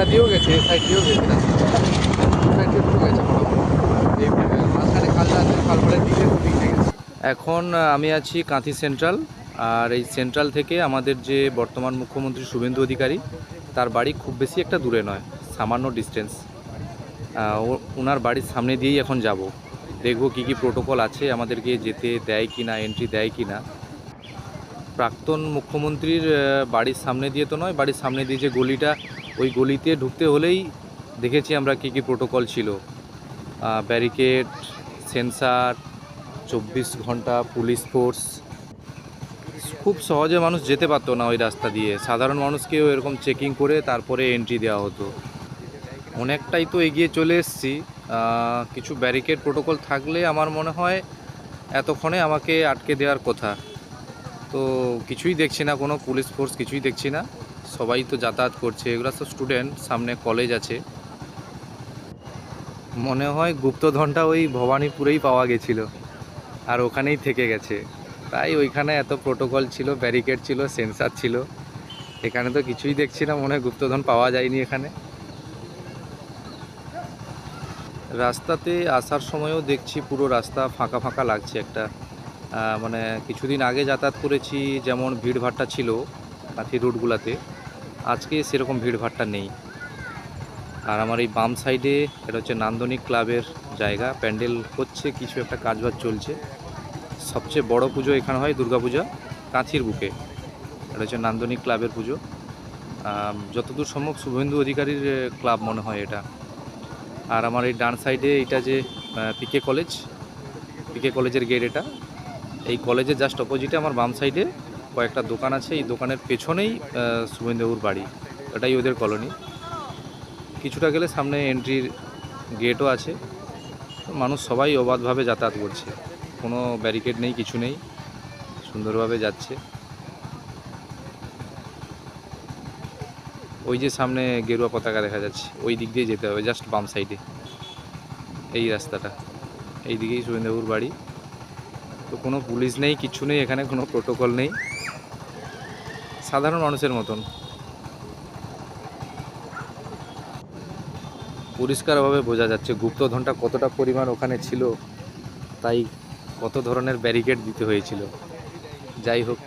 দিয়েও গেছে, এই সাইড দিয়েও গেছে, সাইড দিয়ে পুরো গেছে মোটামুটি। এই মাঝখানে খালটা আছে, খালপাড়ের দিকে দুদিকে গেছে। এখন আমি আছি কাঁথি সেন্ট্রাল, আর এই সেন্ট্রাল থেকে আমাদের যে বর্তমান মুখ্যমন্ত্রী শুভেন্দু অধিকারী, তার বাড়ি খুব বেশি একটা দূরে নয়, সামান্য ডিস্টেন্স। ওনার বাড়ির সামনে দিয়েই এখন যাব, দেখব কি কি প্রোটোকল আছে, আমাদেরকে যেতে দেয় কি না, এন্ট্রি দেয় কি না। প্রাক্তন মুখ্যমন্ত্রীর বাড়ির সামনে দিয়ে তো নয়, বাড়ির সামনে দিয়ে যে গলিটা, ওই গলিতে ঢুকতে হলেই দেখেছি আমরা কি কি প্রোটোকল ছিল। ব্যারিকেড, সেন্সার, 24 ঘন্টা পুলিশ ফোর্স। খুব সহজে মানুষ যেতে পারতো না ওই রাস্তা দিয়ে, সাধারণ মানুষকেও এরকম চেকিং করে তারপরে এন্ট্রি দেওয়া হতো। অনেকটাই তো এগিয়ে চলে এসেছি। কিছু ব্যারিকেড প্রোটোকল থাকলে আমার মনে হয় এতক্ষণে আমাকে আটকে দেওয়ার কথা। তো কিছুই দেখছি না, কোনো পুলিশ ফোর্স কিছুই দেখছি না, সবাই তো যাতায়াত করছে। এগুলো সব স্টুডেন্ট, সামনে কলেজ আছে। মনে হয় গুপ্তধনটা ওই ভবানীপুরেই পাওয়া গেছিলো আর ওখানেই থেকে গেছে, তাই ওইখানে এত প্রোটোকল ছিল, ব্যারিকেড ছিল, সেন্সার ছিল। এখানে তো কিছুই দেখছি না, মনে হয় গুপ্তধন পাওয়া যায়নি এখানে। রাস্তাতে আসার সময়ও দেখছি পুরো রাস্তা ফাঁকা ফাঁকা লাগছে একটা। মানে কিছুদিন আগে যাতায়াত করেছি যেমন ভিড়ভাট্টা ছিল কাঁথি রুটগুলোতে, আজকে সেরকম ভিড়ভাট্টা নেই। আর আমার এই বাম সাইডে এটা হচ্ছে নান্দনিক ক্লাবের জায়গা, প্যান্ডেল হচ্ছে, কিছু একটা কাজবাজ চলছে। সবচেয়ে বড় পুজো এখানে হয় দুর্গাপূজা কাঁথির বুকে, এটা হচ্ছে নান্দনিক ক্লাবের পুজো। যতদূর সম্ভব শুভেন্দু অধিকারীর ক্লাব মনে হয় এটা। আর আমার এই ডান সাইডে এটা যে পিকে কলেজ, পিকে কলেজের গেট এটা। এই কলেজের জাস্ট অপোজিটে আমার বাম সাইডে কয়েকটা দোকান আছে, এই দোকানের পেছনেই শুভেন্দুবাবুর বাড়ি, এটাই ওদের কলোনি। কিছুটা গেলে সামনে এন্ট্রির গেটও আছে। মানুষ সবাই অবাধভাবে যাতায়াত করছে, কোনো ব্যারিকেড নেই, কিছু নেই, সুন্দরভাবে যাচ্ছে। ওই যে সামনে গেরুয়া পতাকা দেখা যাচ্ছে, ওই দিক দিয়ে যেতে হবে, জাস্ট বাম সাইডে এই রাস্তাটা, এই দিকেই শুভেন্দুবাবুর বাড়ি। তো কোনো পুলিশ নেই, কিছু নেই, এখানে কোনো প্রোটোকল নেই, সাধারণ মানুষের মতন। পরিষ্কারভাবে বোঝা যাচ্ছে গুপ্তধনটা কতটা পরিমাণ ওখানে ছিল, তাই কত ধরনের ব্যারিকেড দিতে হয়েছিল। যাই হোক,